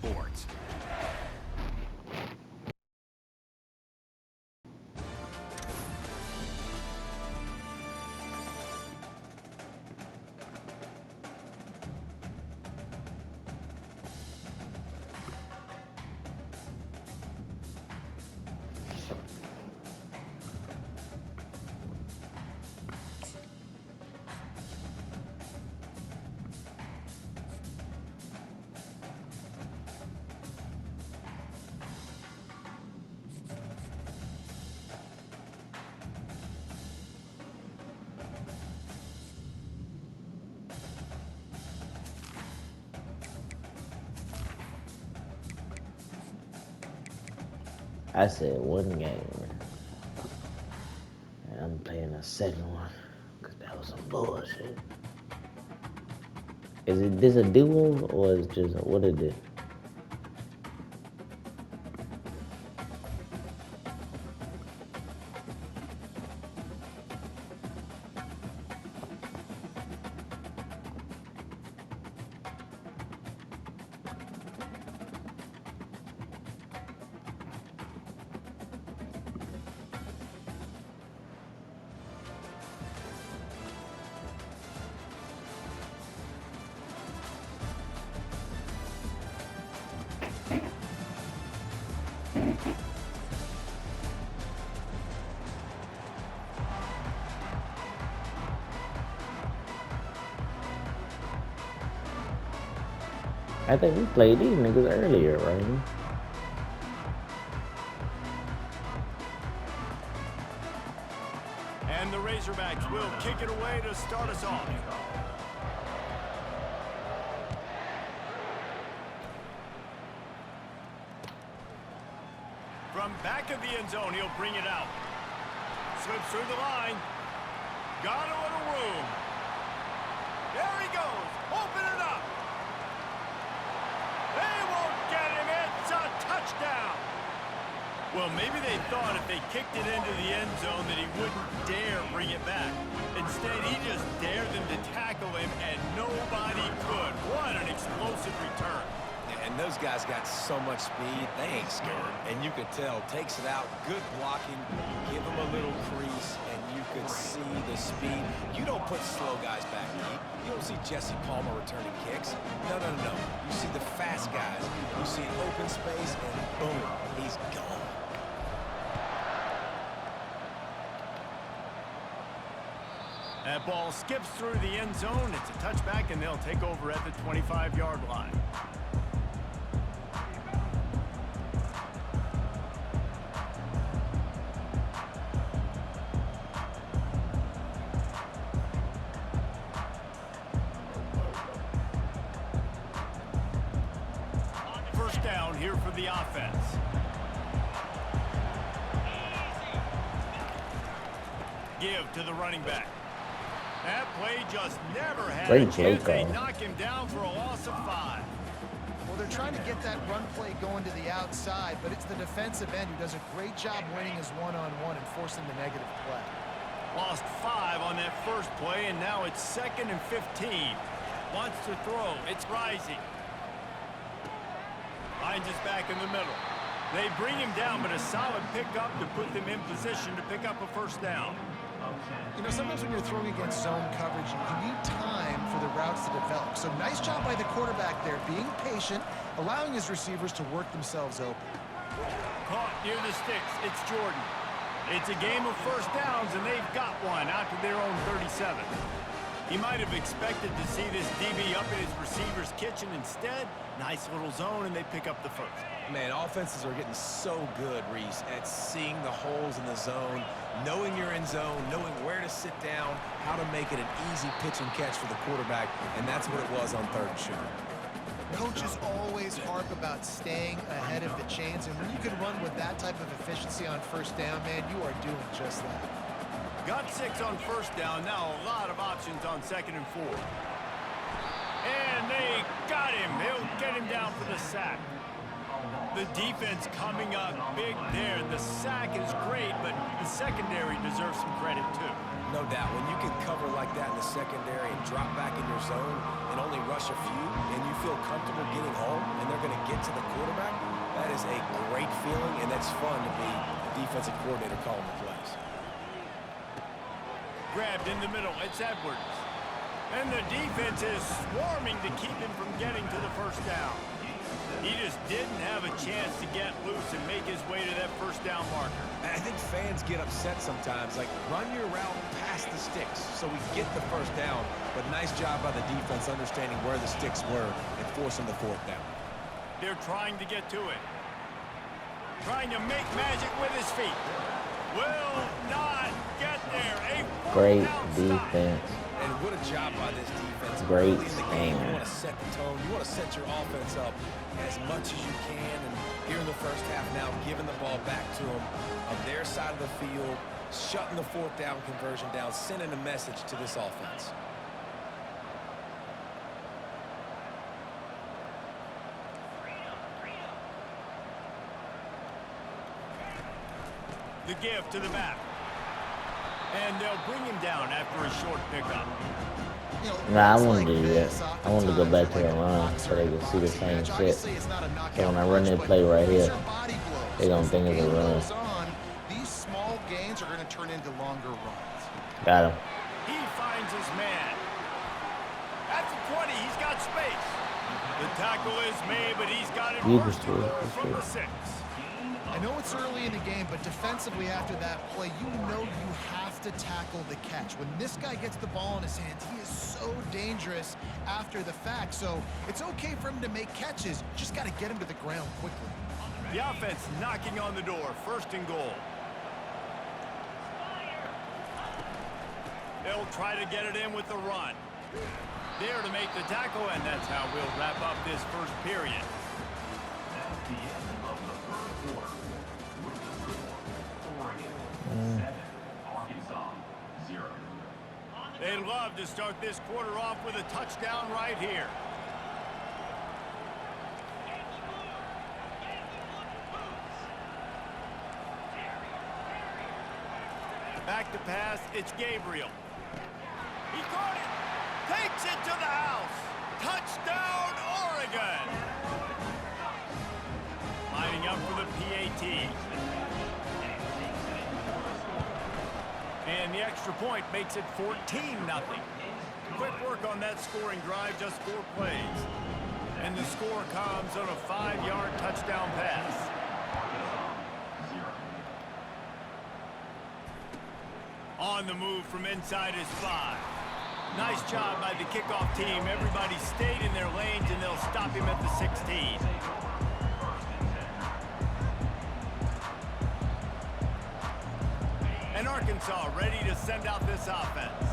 sports. I said one game. And I'm playing a second one. Because that was some bullshit. Is it this a duo or is it just what is it? I think we played these niggas earlier, right? And the Razorbacks will kick it away to start us off. From back of the end zone, he'll bring it out. Slips through the line. Got a little room. There he goes. Open it up. They won't get him. It's a touchdown. Well, maybe they thought if they kicked it into the end zone that he wouldn't dare bring it back. Instead, he just dared them to tackle him, and nobody could. What an explosive return. And those guys got so much speed, they ain't scared. And you could tell, takes it out, good blocking, give him a little crease, and you could see the speed. You don't put slow guys back deep. You don't see Jesse Palmer returning kicks. No, no, no, no. You see the fast guys. You see open space, and boom, he's gone. That ball skips through the end zone. It's a touchback, and they'll take over at the 25-yard line. First down here for the offense. Give to the running back. That play just never had a chance. They knock him down for a loss of 5. Well, they're trying to get that run play going to the outside, but it's the defensive end who does a great job winning his one-on-one and forcing the negative play. Lost 5 on that first play, and now it's 2nd and 15. Wants to throw. It's Rising. Finds his back in the middle. They bring him down, but a solid pickup to put them in position to pick up a first down. You know, sometimes when you're throwing against zone coverage, you need time for the routes to develop. So nice job by the quarterback there, being patient, allowing his receivers to work themselves open. Caught near the sticks. It's Jordan. It's a game of first downs, and they've got one out to their own 37. He might have expected to see this DB up in his receiver's kitchen. Instead, nice little zone, and they pick up the first. Man, offenses are getting so good, Reese, at seeing the holes in the zone, knowing you're in zone, knowing where to sit down, how to make it an easy pitch and catch for the quarterback, and that's what it was on 3rd and short. Coaches always harp about staying ahead of the chains, and when you can run with that type of efficiency on first down, man, you are doing just that. Got 6 on first down. Now a lot of options on 2nd and 4. And they got him. They'll get him down for the sack. The defense coming up big there. The sack is great, but the secondary deserves some credit too. No doubt. When you can cover like that in the secondary and drop back in your zone and only rush a few, and you feel comfortable getting home, and they're going to get to the quarterback, that is a great feeling, and that's fun to be a defensive coordinator calling the plays. Grabbed in the middle. It's Edwards. And the defense is swarming to keep him from getting to the first down. He just didn't have a chance to get loose and make his way to that first down marker. I think fans get upset sometimes, like run your route past the sticks so we get the first down. But nice job by the defense understanding where the sticks were and forcing the fourth down. They're trying to get to it. Trying to make magic with his feet. Will not get there. Great defense. And what a job by this defense. Great Early in the game, you stand. want to set the tone. You want to set your offense up as much as you can. And here in the first half now, giving the ball back to them on their side of the field, shutting the fourth down conversion down, sending a message to this offense. The give to the back. And they'll bring him down after a short pickup. Nah, I wanted to do that. I wanted to go back to the run so they can see the same shit. So when I run that play right here, they don't think it's a run. These small gains are going to turn into longer runs. Got him. He finds his man. At the 20, he's got space. The tackle is made, but he's got it worse to go from the 6. I know it's early in the game, but defensively after that play, you know you have to tackle the catch. When this guy gets the ball in his hands, he is so dangerous after the fact. So it's okay for him to make catches. Just got to get him to the ground quickly. The offense knocking on the door. First and goal. They'll try to get it in with the run. There to make the tackle, and that's how we'll wrap up this first period. They'd love to start this quarter off with a touchdown right here. Back to pass, it's Gabriel. He caught it, takes it to the house. Touchdown, Oregon. Lining up for the PAT. And the extra point makes it 14-0. Quick work on that scoring drive, just 4 plays. And the score comes on a 5-yard touchdown pass. On the move from inside his 5. Nice job by the kickoff team. Everybody stayed in their lanes, and they'll stop him at the 16. And Arkansas ready to send out this offense.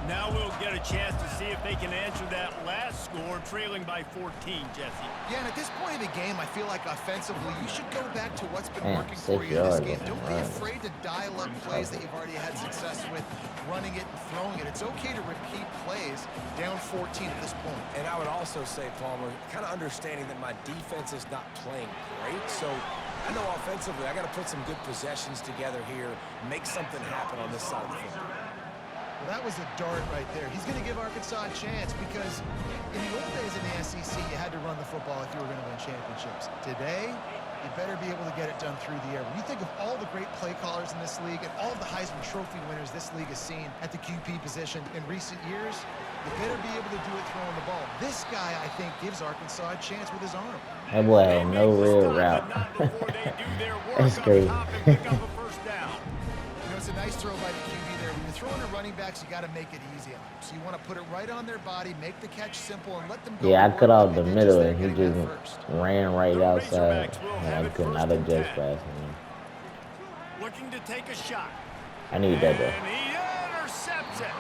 Now we'll get a chance to see if they can answer that last score, trailing by 14, Jesse. Yeah, and at this point of the game, I feel like offensively, you should go back to what's been working for 6 you in this yards. game. Don't be afraid to dial up plays that you've already had success with, running it and throwing it. It's okay to repeat plays down 14 at this point. And I would also say, Palmer, kind of understanding that my defense is not playing great, so I know offensively I got to put some good possessions together here, make something happen on this side of the football. Well, that was a dart right there. He's going to give Arkansas a chance because in the old days in the SEC, you had to run the football if you were going to win championships. Today, you better be able to get it done through the air. When you think of all the great play callers in this league and all of the Heisman Trophy winners this league has seen at the QB position in recent years, you better be able to do it throwing the ball. This guy, I think, gives Arkansas a chance with his arm. That boy had no real route. That's crazy. It's a nice throw by the QB there. When you're throwing to running backs, you got to make it easy on them. So you want to put it right on their body, make the catch simple, and let them go. Yeah, I cut off the middle, and he just ran right outside, and I could not adjust fast enough. Looking to take a shot. I need that though. And he intercepts it.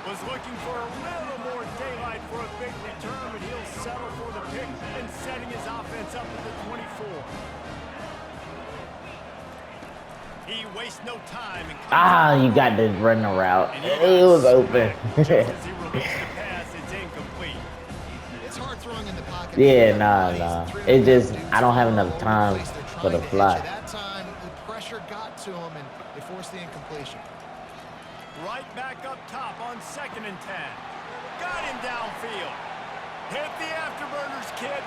Was looking for a little more daylight for a big return, but he'll settle for the pick and setting his offense up at the 24. He wastes no time. Ah, you got to run the route. It was open. Just as he released the pass, it's incomplete. It's hard throwing in the pocket Yeah, nah. It just I don't have enough time Place they're for trying the to hit you. fly. That time, the pressure got to him, and they forced the incompletion. Right back up top on 2nd and 10. Got him downfield. Hit the afterburners, kid.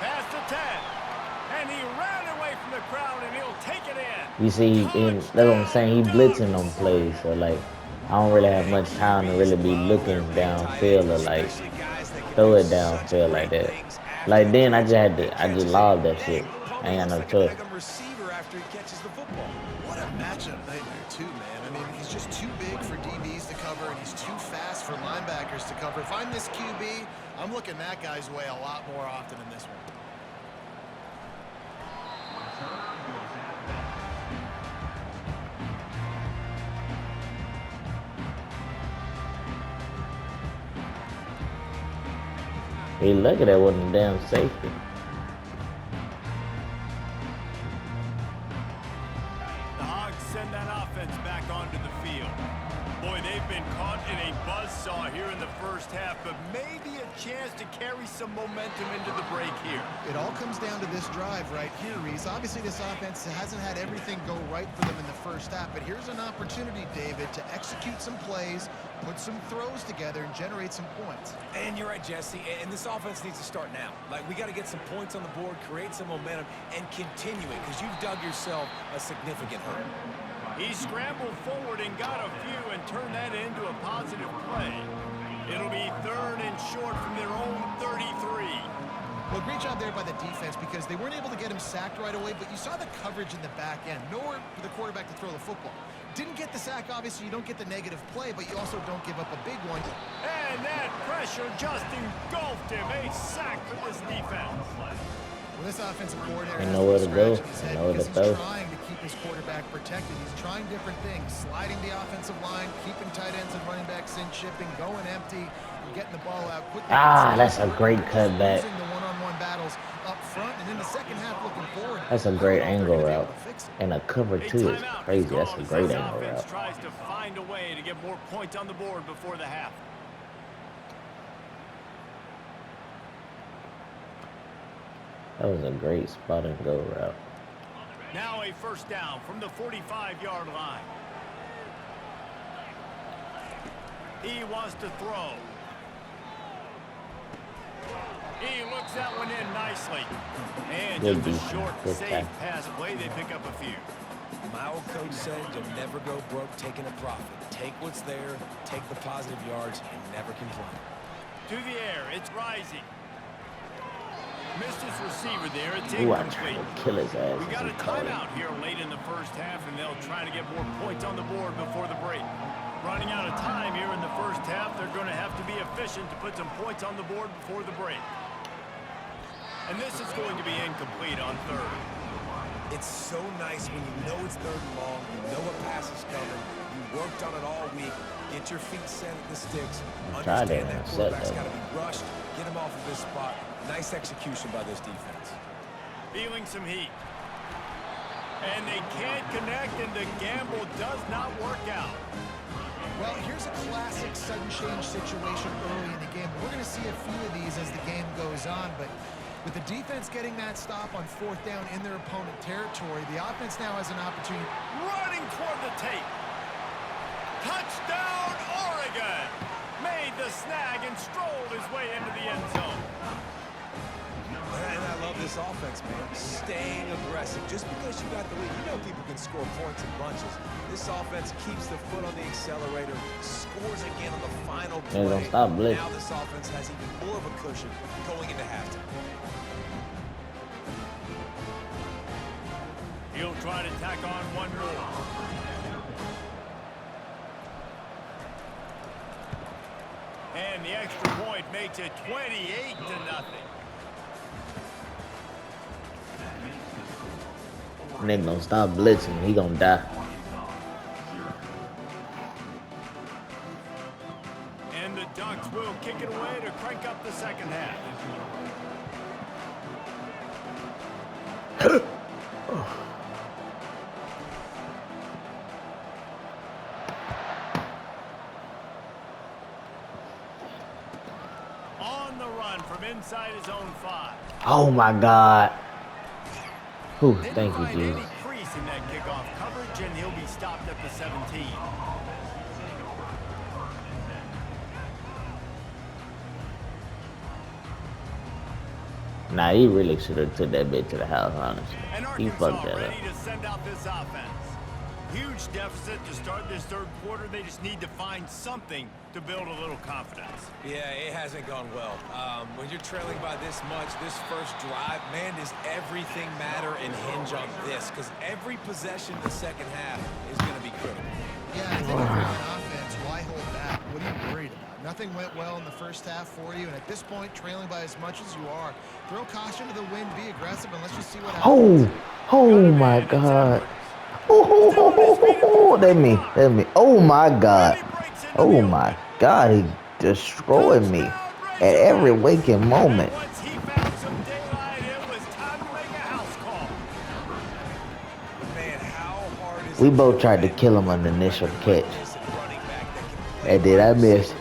Past the 10. And he ran away from the crowd, and he'll take it in. You see, that's what I'm saying. He blitzing on plays, so like I don't really have much time to really be looking downfield or like especially guys that can throw do it such downfield like great that. things after Like the then quarterback I just catches it. lobbed that Dang, shit. I Pony ain't got looks no like a choice. daggum receiver after he catches the football. What a matchup nightmare, too, man. I mean, he's just too big for DBs to cover, and he's too fast for linebackers to cover. If I'm this QB, I'm looking that guy's way a lot more often than this one. Hey, look at that wasn't a damn safety. The Hogs send that offense back onto the field. Boy, they've been caught in a buzzsaw here in the first half, but maybe a chance to carry some momentum into the break here. It all comes down to this drive right here, Reese. Obviously, this offense hasn't had everything go right for them in the first half, but here's an opportunity, David, to execute some plays, put some throws together, and generate some points. And you're right, Jesse, and this offense needs to start now. Like, we got to get some points on the board, create some momentum, and continue it, because you've dug yourself a significant hurt. He scrambled forward and got a few and turned that into a positive play. It'll be 3rd and short from their own 33. Well, great job there by the defense because they weren't able to get him sacked right away, but you saw the coverage in the back end. Nowhere for the quarterback to throw the football. Didn't get the sack, obviously. You don't get the negative play, but you also don't give up a big one. And that pressure just engulfed him. A sack for this defense. Well, this offensive coordinator Ain't has nowhere no to go. scratch in his head Nowhere to because throw. he's trying to keep his quarterback protected. He's trying different things, sliding the offensive line, keeping tight ends and running backs in, chipping, going empty, and getting the ball out quickly. That's a great cutback. Losing the one-on-one battles up front, and in the second half, looking forward. That's a I don't great know if they're angle gonna be route. able to fix it. And a cover A two is timeout crazy. is That's called a as great this angle offense route. tries to find a way to get more points on the board before the half. That was a great spot and go route. Now a first down from the 45-yard line. He wants to throw. He looks that one in nicely. And Good just a defense. short, Good safe tackle. pass play. They pick up a few. My old coach said you'll never go broke taking a profit. Take what's there, take the positive yards, and never complain. To the air, it's rising. Missed his receiver there. It's Ooh, I tried incomplete. to kill his ass. We got as a he caught it. timeout here late in the first half, and they'll try to get more points on the board before the break. Running out of time here in the first half, they're going to have to be efficient to put some points on the board before the break. And this is going to be incomplete on 3rd. It's so nice when you know it's 3rd and long, you know a pass is coming, you worked on it all week, get your feet set at the sticks, tried understand to that set quarterback's that. got to be rushed, get him off of this spot. Nice execution by this defense. Feeling some heat. And they can't connect, and the gamble does not work out. Well, here's a classic sudden change situation early in the game. We're going to see a few of these as the game goes on, but with the defense getting that stop on 4th down in their opponent territory, the offense now has an opportunity. Running toward the tape. Touchdown, Oregon! Made the snag and strolled his way into the end zone. And I love this offense, man. Staying aggressive. Just because you got the lead, you know people can score points in bunches. This offense keeps the foot on the accelerator, scores again on the final Man, play. don't stop blitz. Now this offense has even more of a cushion going into halftime. He'll try to tack on one more. And the extra point makes it 28-0. Nigga don't stop blitzing. He gonna die. And the Ducks will kick it away to crank up the second half. On the run from inside his own 5. Oh my God. Whew, Didn't thank you, find Jesus. any crease in that kickoff coverage, and he'll be stopped at the 17. Nah, he really should have took that bitch to the house, honestly. And He Arkansas fucked that up. ready to send out this offense. Huge deficit to start this third quarter. They just need to find something to build a little confidence. Yeah, it hasn't gone well. When you're trailing by this much, this first drive, man, does everything matter and hinge on this? Because every possession in the second half is going to be critical. Yeah, I think if you're on offense, why hold back? What are you worried about? Nothing went well in the first half for you, and at this point, trailing by as much as you are, throw caution to the wind, be aggressive, and let's just see what happens. Oh my God. Oh, that me. Oh my God. Oh my God, he destroyed me at every waking moment. Once he found some daylight, it was time to make a house call. Man, how hard is We it both to tried to defend kill him on the initial catch. And then I missed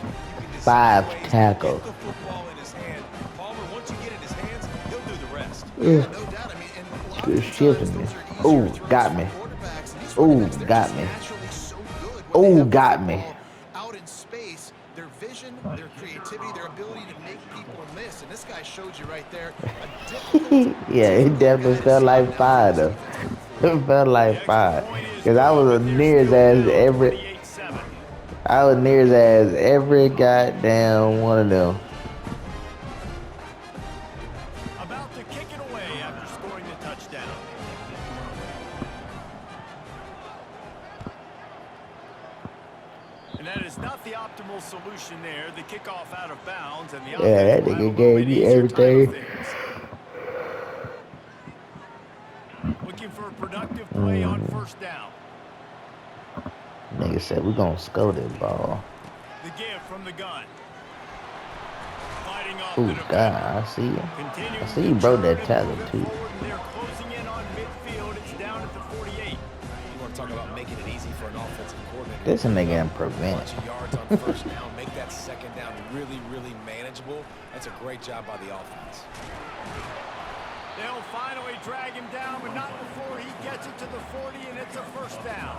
5 tackles. Get the football in his hand. Palmer, once you get it in his hands, he'll do the rest. Yeah, no doubt. I mean, and a lot Good of shit times in those there. are easier Ooh, throws got for me. quarterbacks, and these Ooh, quarterbacks, they're got just me. naturally so good when they Ooh, have the got me. football out in space. Their vision, their creativity, their ability to make people miss. And this guy showed you right there a difficult, Yeah, it definitely felt like fire though. It felt like fire. Cause I was near his ass every goddamn one of them. About to kick it away after scoring the touchdown. And that is not the optimal solution there. The kickoff out of bounds, and the Yeah, that offense will have a nigga little gave bit me easier time of everything. things. Looking for a productive play on first down. Nigga said we gonna score this ball. The give from the gun. Fighting off Ooh, the God, defender. I see you. Continuing I see you broke that to tackle move it too. forward, and they're closing in on midfield. It's down at the 48. You want to talk about making it easy for an offensive coordinator. This nigga in A prevent. bunch of yards on first down, make that second down really, really manageable. That's a great job by the offense. They'll finally drag him down, but not before he gets it to the 40, and it's a first down.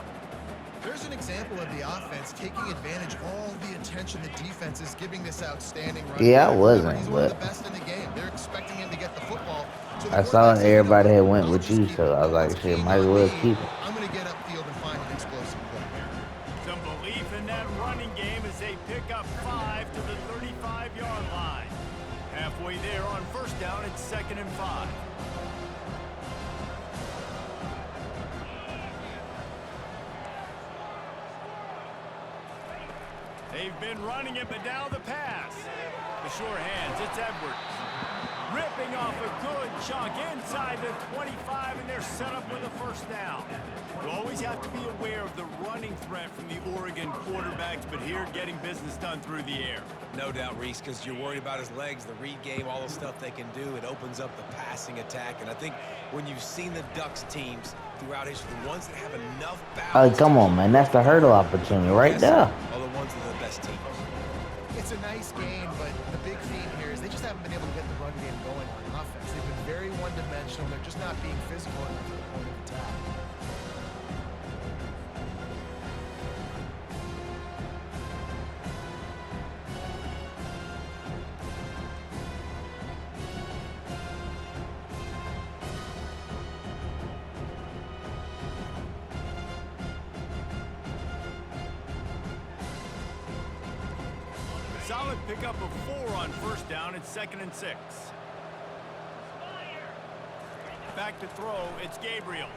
There's an example of the offense taking advantage of all the attention the defense is giving this outstanding run. Yeah, I back. wasn't, Remember, he's one of but the best in the game. They're expecting him to get the football. So the I saw quarterback says, you know everybody what? had went I'll with just you, keep so it. I was But like, what's shit, key might as on well me, keep it. I'm going to get upfield and find an explosive play. Some belief in that running game as they pick up 5 to the 35-yard line. Halfway there on first down, it's 2nd and 5. They've been running it, but now the pass. The sure hands, it's Edwards. Ripping off a good chunk inside the 25, and they're set up with a first down. You always have to be aware of the running threat from the Oregon quarterbacks, but here getting business done through the air. No doubt, Reese, because you're worried about his legs, the read game, all the stuff they can do. It opens up the passing attack. And I think when you've seen the Ducks teams throughout history, the ones that have enough balance. Come on, man. That's the hurdle opportunity right there. Are the ones that are the best teams. It's a nice game, but the big theme here is they just haven't been able to get the run game going on offense. They've been very one-dimensional. They're just not being physical enough at the point of attack. Solid pickup of 4 on first down. It's 2nd and 6. Back to throw. It's Gabriel.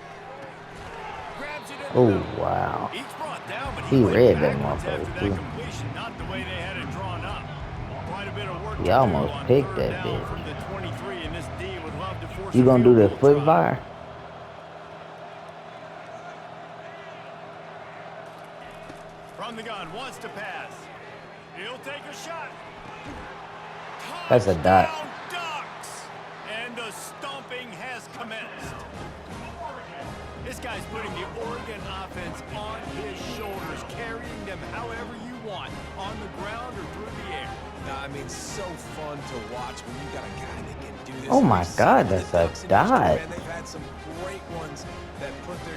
Grabs it in the middle. Oh, wow. He's brought down, but He went read that backwards motherfucker, after too. that completion. Not the way they had it drawn up. Quite a bit of work He to do almost on picked 3rd that down bitch. from the 23, and this D would love to force You a gonna do field the goal foot try. fire? From the gun, wants to pass. He'll take a shot. That's a dot. Touchdown, Ducks! And the stomping has commenced. This guy's putting the Oregon offense on his shoulders, carrying them however you want, on the ground or through the air. Now, I I mean, so fun to watch when you got a guy that can do this. Oh my God, that's a dot. Man, they've had some great ones that put their